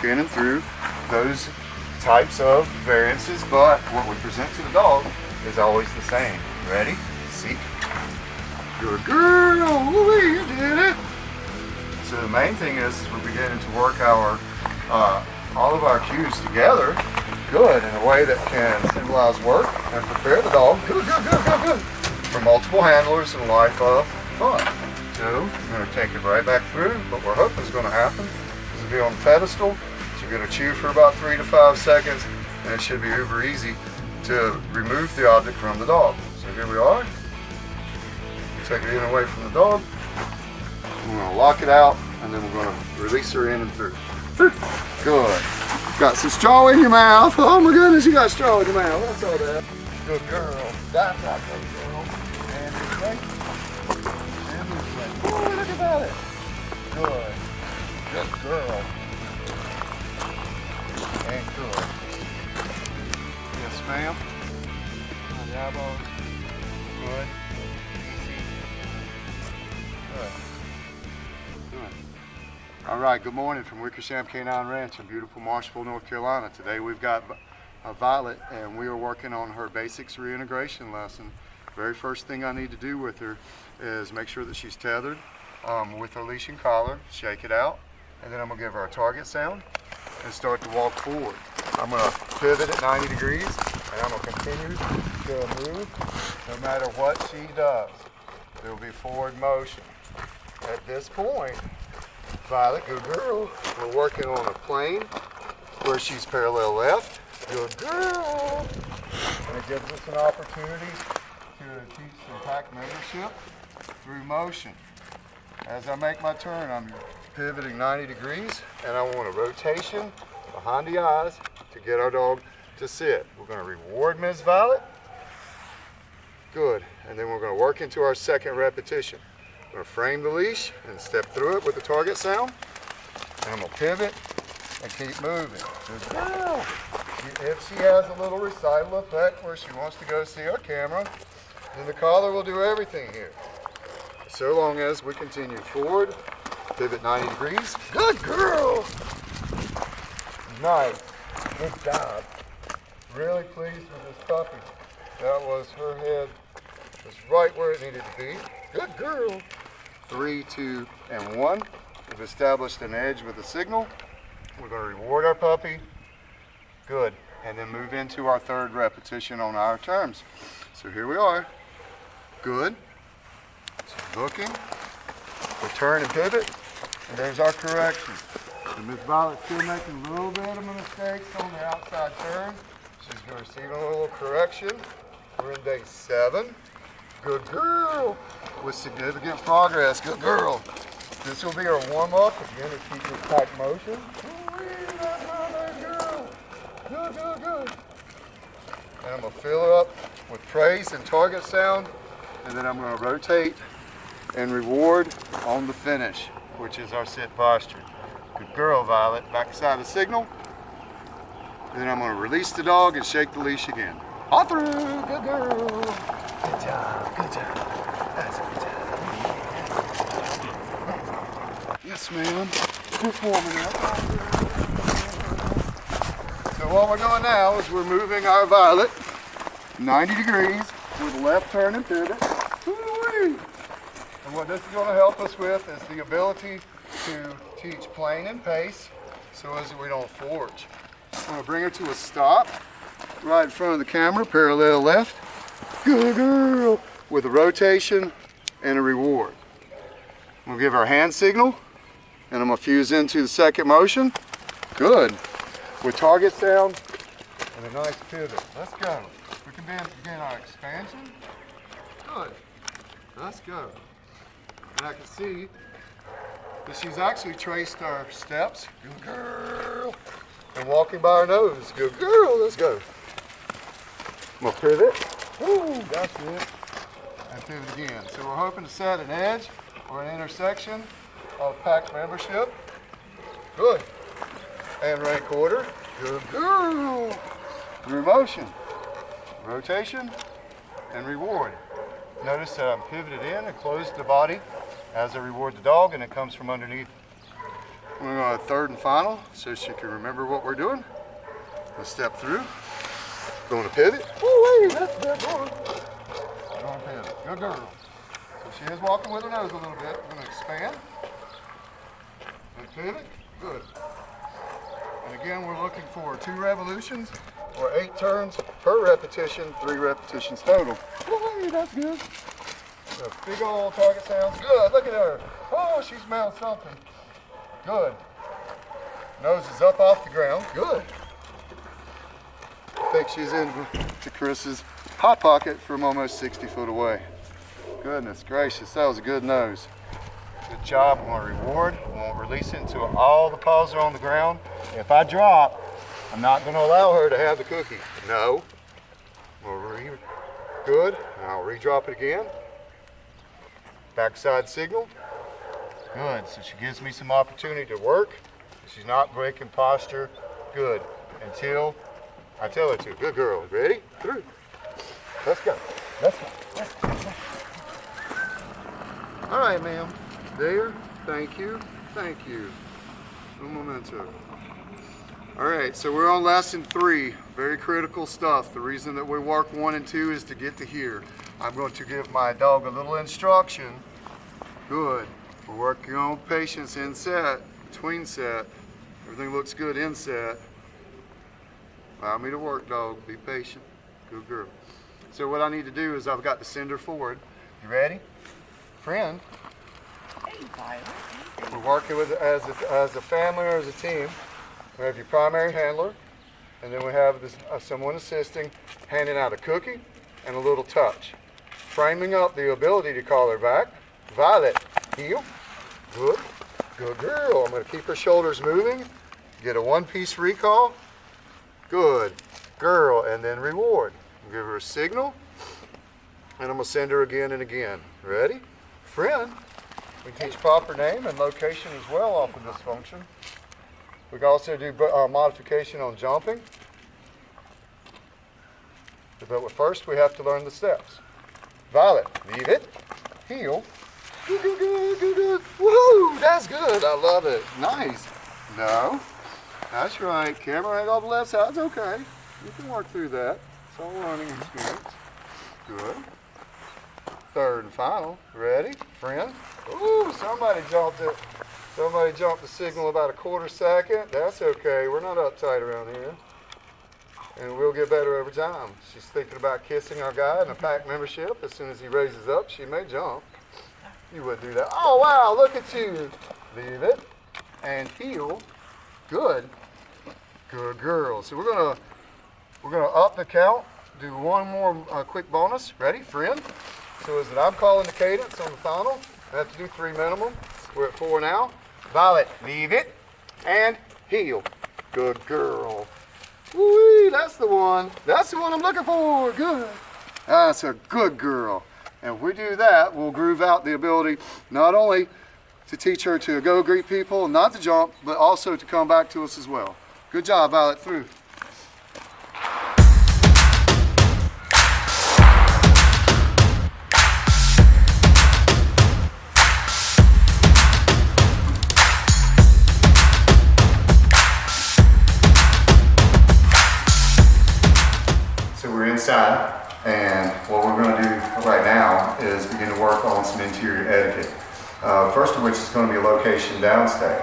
walk in and through those types of variances, but what we present to the dog is always the same. Ready? Seat. Good girl. Woo, you did it. So the main thing is we're beginning to work our all of our cues together, good, in a way that can symbolize work and prepare the dog, good, for multiple handlers and a life of fun. So we're going to take it right back through. What we're hoping is going to happen is it'll be on the pedestal. So you're going to chew for about 3 to 5 seconds, and it should be uber easy to remove the object from the dog. So here we are. Take it in away from the dog. We're going to lock it out, and then we're going to release her in and through. Good. Got some straw in your mouth. Oh my goodness, you got straw in your mouth. What's all that? Good girl. That's not good girl. And this way. And this way. Oh, look at that. Good. Good girl. And good. Yes, ma'am. On the eyeballs. Good. Easy. Good. All right, good morning from Wickersham Canine Ranch in beautiful Marshville, North Carolina. Today we've got Violet, and we are working on her basics reintegration lesson. Very first thing I need to do with her is make sure that she's tethered with her leash and collar, shake it out, and then I'm gonna give her a target sound and start to walk forward. I'm gonna pivot at 90 degrees, and I'm gonna continue to move no matter what she does. There will be forward motion. At this point, Violet, good girl. We're working on a plane where she's parallel left. Good girl. And it gives us an opportunity to teach some pack membership through motion. As I make my turn, I'm pivoting 90 degrees, and I want a rotation behind the eyes to get our dog to sit. We're going to reward Ms. Violet. Good. And then we're going to work into our second repetition. I'm going to frame the leash and step through it with the target sound. And I'm going to pivot and keep moving. Good girl. If she has a little recital effect where she wants to go see our camera, then the collar will do everything here. So long as we continue forward, pivot 90 degrees. Good girl. Nice. Good job. Really pleased with this puppy. That was her head. Just right where it needed to be. Good girl. 3, 2, and 1. We've established an edge with a signal. We're going to reward our puppy. Good. And then move into our third repetition on our terms. So here we are. Good. So looking. We'll turn and pivot. And there's our correction. And Miss Violet's still making a little bit of mistakes on the outside turn. She's going to receive a little correction. We're in day 7. Good girl. With significant progress. Good girl. This will be our warm-up. Again, it teaches pack motion. Good. And I'm going to fill her up with praise and target sound. And then I'm going to rotate and reward on the finish, which is our sit posture. Good girl, Violet. Backside the signal. And then I'm going to release the dog and shake the leash again. All through. Good girl. Good job. That's a good job. Yes, ma'am. Performing up. So what we're doing now is we're moving our Violet 90 degrees with a left turn and pivot. Woo-wee. And what this is going to help us with is the ability to teach plane and pace so as we don't forge. I'm going to bring her to a stop right in front of the camera, parallel left. Good girl. With a rotation and a reward. We'll give our hand signal, and I'm going to fuse into the second motion. Good. With target sound and a nice pivot. Let's go. We can begin our expansion. Good. Let's go. And I can see that she's actually traced our steps. Good girl. And walking by her nose. Good girl. Let's go. I'm going to pivot. Woo, that's it. And pivot again. So we're hoping to set an edge or an intersection of pack membership. Good. And rank order. Good girl. Through motion, rotation, and reward. Notice that I'm pivoted in and closed the body as I reward the dog, and it comes from underneath. We're going to third and final so she can remember what we're doing. We'll step through. Going to pivot. Woo-wee, that's a good one. Going to pivot. Good girl. So she is walking with her nose a little bit. We're going to expand. And pivot. Good. And again, we're looking for 2 revolutions or 8 turns per repetition, 3 repetitions total. Woo-wee, that's good. A big old target sounds. Good. Look at her. Oh, she smells something. Good. Nose is up off the ground. Good. I think she's into Chris's hot pocket from almost 60 foot away. Goodness gracious, that was a good nose. Good job. I'm going to reward. I won't release it until all the paws are on the ground. If I drop, I'm not going to allow her to have the cookie. No. Good. I'll re-drop it again. Backside signal. Good. So she gives me some opportunity to work. She's not breaking posture. Good. Until I tell her to. Good girl. Ready? Through. Let's go. Let's go. Let's go. All right, ma'am. There. Thank you. Thank you. Un momento. All right, so we're on lesson 3. Very critical stuff. The reason that we work 1 and 2 is to get to here. I'm going to give my dog a little instruction. Good. We're working on patience in set, between set. Everything looks good in set. Allow me to work, dog. Be patient. Good girl. So what I need to do is I've got to send her forward. You ready? Friend. Hey, Violet. We're working with as a family or as a team. We have your primary handler, and then we have this, someone assisting, handing out a cookie and a little touch. Framing up the ability to call her back. Violet, heel. Good. Good girl. I'm going to keep her shoulders moving. Get a 1-piece recall. Good girl. And then reward. Give her a signal. And I'm going to send her again and again. Ready? Friend. We teach proper name and location as well off of this function. We can also do modification on jumping. But first we have to learn the steps. Violet, leave it. Heel. Good, good, good, good, good. Woohoo! That's good. I love it. Nice. No. That's right. Camera angle on the left side. It's okay. You can work through that. It's all learning experience. Good. Third and final. Ready? Friend. Ooh, somebody jumped it. Somebody jumped the signal about a 1/4 second. That's okay. We're not uptight around here. And we'll get better over time. She's thinking about kissing our guy in a pack membership. As soon as he raises up, she may jump. You would do that. Oh, wow, look at you. Leave it. And heel. Good. Good girl. So we're gonna up the count. Do one more quick bonus. Ready? Friend. So is that I'm calling the cadence on the final. I have to do 3 minimum. We're at 4 now. Violet, leave it. And heel. Good girl. Woo-wee, that's the one. That's the one I'm looking for. Good. That's a good girl. And if we do that, we'll groove out the ability not only to teach her to go greet people, not to jump, but also to come back to us as well. Good job, Violet. Through. Inside, and what we're going to do right now is begin to work on some interior etiquette. First of which is going to be a location downstay.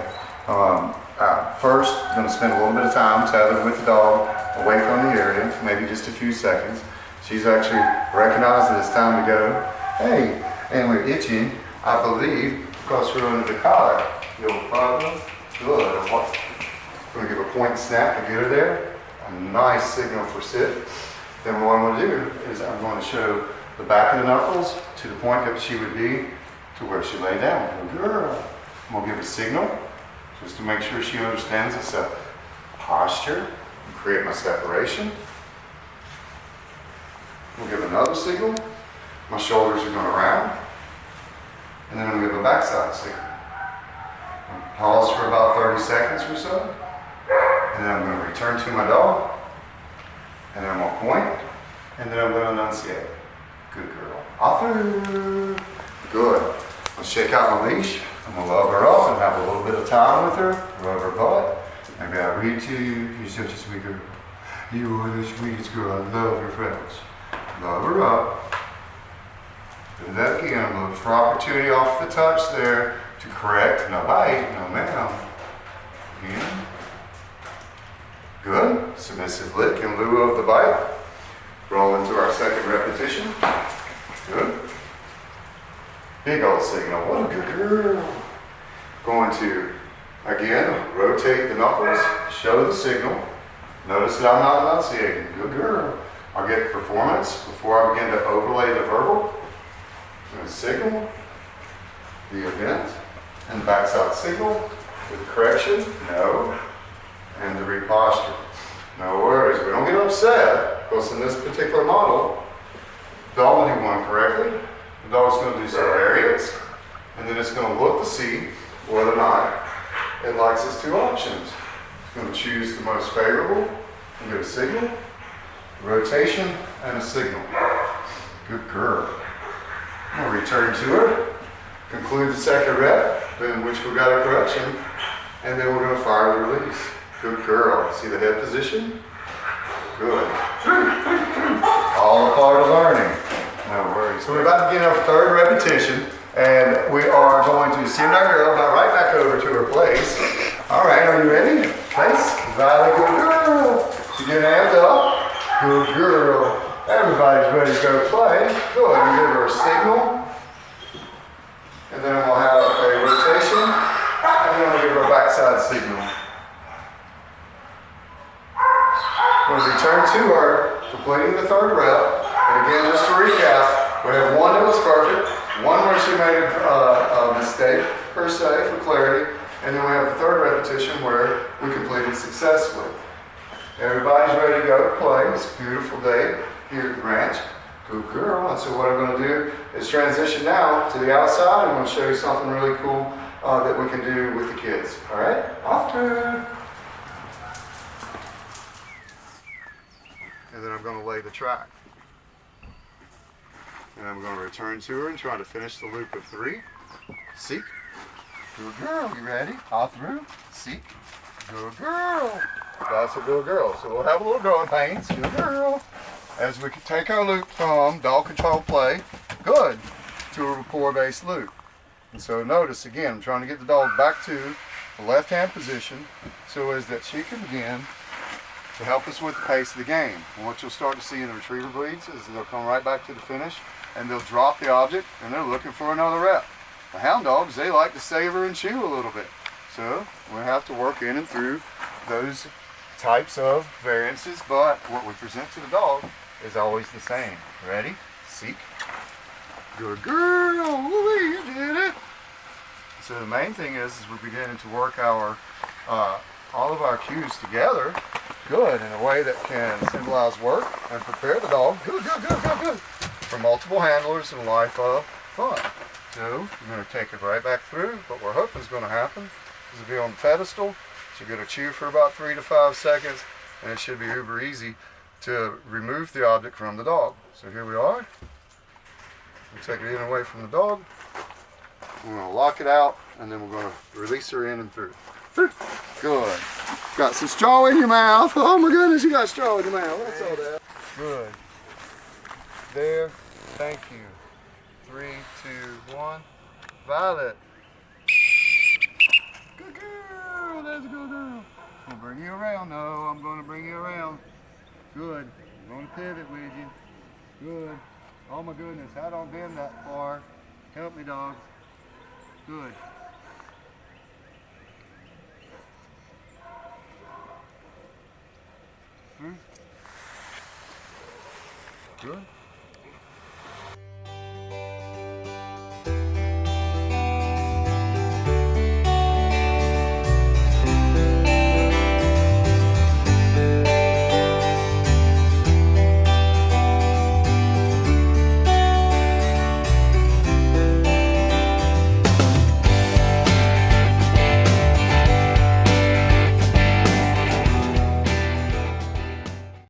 First, I'm going to spend a little bit of time tethered with the dog away from the area, maybe just a few seconds. She's actually recognized that it's time to go. Hey, and we're itching, I believe, because we're under the collar. No problem. Good. We're going to give a point snap to get her there. A nice signal for sit. Then what I'm going to do is I'm going to show the back of the knuckles to the point that she would be to where she lay down. Good girl. I'm going to give a signal just to make sure she understands it's a posture and create my separation. We'll give another signal. My shoulders are going to round. And then I'm going to give a backside signal. Pause for about 30 seconds or so. And then I'm going to return to my dog. And then I'm going to point, and then I'm going to enunciate. Good girl. Off through. Good. I'll shake out my leash. I'm I'm gonna love her up and have a little bit of time with her, rub her butt. Maybe I read to you. You're such a sweet girl. You are the sweetest girl. I love your freckles. Love her up. Do that again. I'm looking for opportunity off the touch there to correct. No bite. No ma'am. Again. Good. Submissive lick in lieu of the bite. Roll into our second repetition. Good. Big old signal. What a good girl. Going to, again, rotate the knuckles, show the signal. Notice that I'm not enunciating. Good girl. I'll get performance before I begin to overlay the verbal. The signal, the event, and the backside signal with correction, no, and the reposture. No worries. We don't get upset because in this particular model, the dog will do one correctly. The dog's going to do some variants, and then it's going to look to see whether or not it likes its two options. It's going to choose the most favorable and get a signal, rotation, and a signal. Good girl. I'm going to return to her, conclude the second rep, in which we got a correction, and then we're going to fire the release. Good girl. See the head position? Good. All a part of learning. No worries. So we're about to begin our third repetition, and we are going to send our girl right back over to her place. All right, are you ready? Place. Violet, good girl. She get amped up. Good girl. Everybody's ready to go play. Good. I'm give her a signal, and then we'll have a rotation, and then we'll give her a backside signal. We'll return to her, completing the third rep. And again, just to recap, we have one that was perfect, one where she made a mistake, per se, for clarity, and then we have the third repetition where we completed successfully. Everybody's ready to go play. It's a beautiful day here at the ranch. Good girl. And so what I'm going to do is transition now to the outside. I'm going to show you something really cool that we can do with the kids. All right? Off to her. And then I'm going to lay the track. And I'm going to return to her and try to finish the loop of 3. Seek. Good girl. You ready? All through. Seek. Good girl. That's a good girl. So we'll have a little growing pains. Good girl. As we can take our loop from dog control play, good, to a rapport-based loop. And so notice again, I'm trying to get the dog back to the left-hand position so as that she can begin to help us with the pace of the game. And what you'll start to see in the retriever breeds is they'll come right back to the finish and they'll drop the object and they're looking for another rep. The hound dogs, they like to savor and chew a little bit. So we have to work in and through those types of variances, but what we present to the dog is always the same. Ready? Seek. Good girl. Woo-wee, you did it. So the main thing is we're beginning to work our all of our cues together, good, in a way that can symbolize work and prepare the dog, good, for multiple handlers in a life of fun. So we're going to take it right back through. What we're hoping is going to happen is it'll be on the pedestal. She'll get a chew for about 3 to 5 seconds, and it should be uber easy to remove the object from the dog. So here we are. We'll take it in and away from the dog. We're going to lock it out, and then we're going to release her in and through. Good. Got some straw in your mouth. Oh my goodness, you got straw in your mouth. What's all that? Good. There. Thank you. 3, 2, 1. Violet. Good girl. That's a good girl. I'm going to bring you around. No, I'm going to bring you around. Good. I'm going to pivot with you. Good. Oh my goodness, I don't bend that far. Help me, dog. Good. Good.